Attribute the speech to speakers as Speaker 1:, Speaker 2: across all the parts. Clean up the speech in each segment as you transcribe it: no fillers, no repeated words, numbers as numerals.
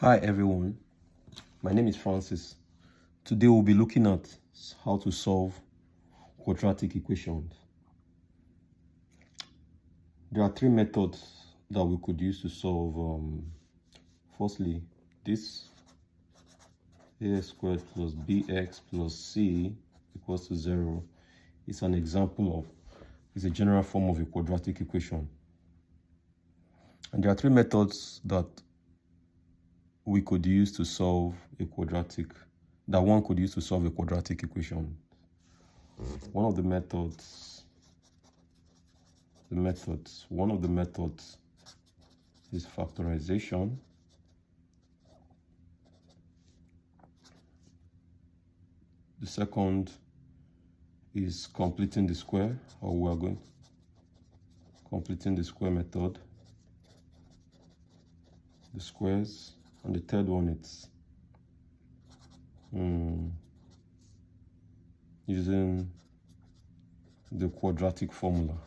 Speaker 1: Hi everyone, my name is Francis. Today we'll be looking at how to solve quadratic equations. There are three methods that we could use to solve. Firstly, this ax squared plus bx plus c equals to 0 is an example of, is a general form of a quadratic equation. And there are three methods that we could use to solve a quadratic, that one could use to solve a quadratic equation. One of the methods is factorization. The second is completing the square, or we are going completing the square method, the squares, and the third one is using the quadratic formula.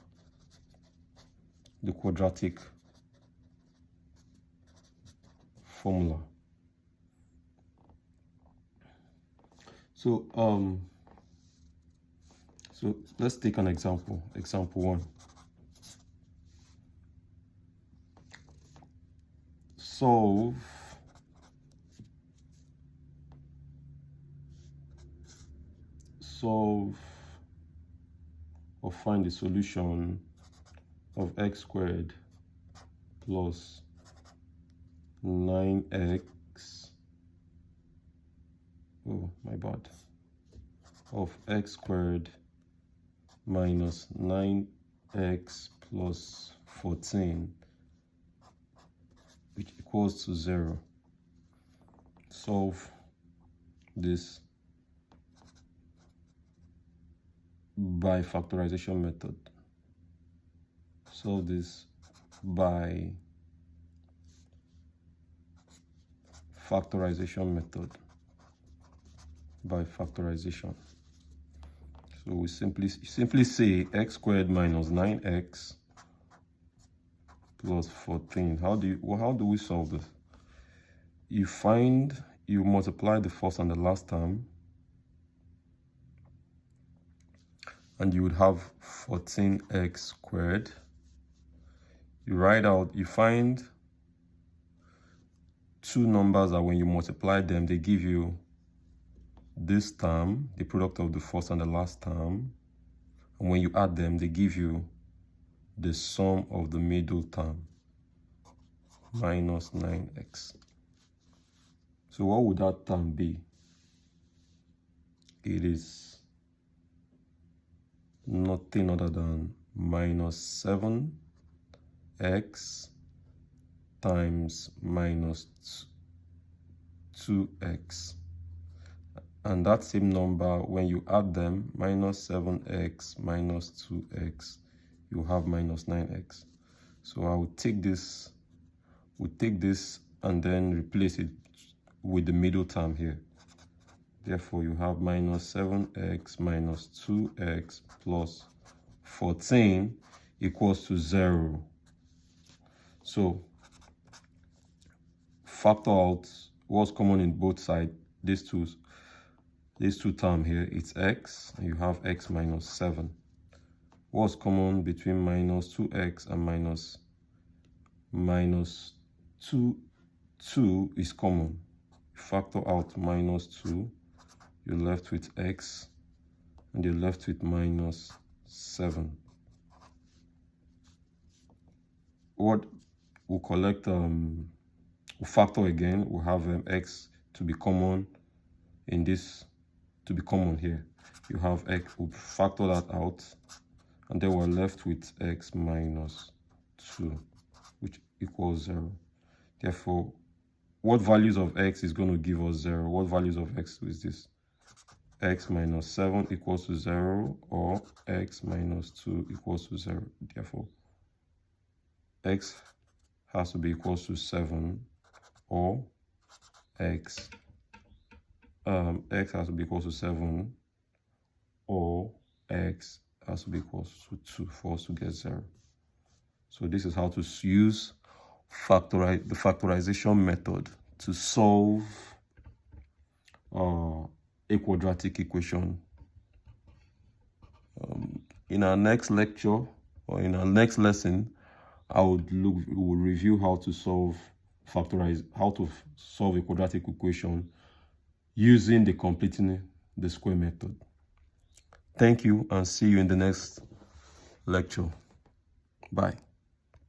Speaker 1: So let's take an example. Example 1. Solve or find the solution of x squared plus 9x, of x squared minus 9x plus 14, which equals to 0. Solve this by factorization method. Solve this by factorization method. So we simply say x squared minus 9x plus 14. How do we solve this? You multiply the first and the last term, and you would have 14x squared. You find two numbers that when you multiply them, they give you this term, the product of the first and the last term. And when you add them, they give you the sum of the middle term, minus 9x. So what would that term be? It is nothing other than minus 7x times minus 2x. And that same number, when you add them, minus 7x minus 2x, you have minus 9x. So I will take this, and then replace it with the middle term here. Therefore, you have minus 7x minus 2x plus 14 equals to 0. So factor out what's common in both sides, these two terms here. It's x, and you have x minus 7. What's common between minus 2x and minus 2 is common. Factor out minus 2, you're left with x, and you're left with minus 7. What we'll collect, we'll factor again. We'll have x to be common in this, to be common here. You have x, we'll factor that out, and then we're left with x minus 2, which equals 0. Therefore, what values of x is going to give us 0? What values of x is this? X minus 7 equals to 0, or x minus 2 equals to 0. Therefore, x has to be equals to 7, or x has to be equals to 7, or x has to be equals to 2 for us to get 0. So this is how to use the factorization method to solve a quadratic equation. In our next lecture or in our next lesson, we will review how to solve a quadratic equation using the completing the square method. Thank you, and see you in the next lecture. Bye.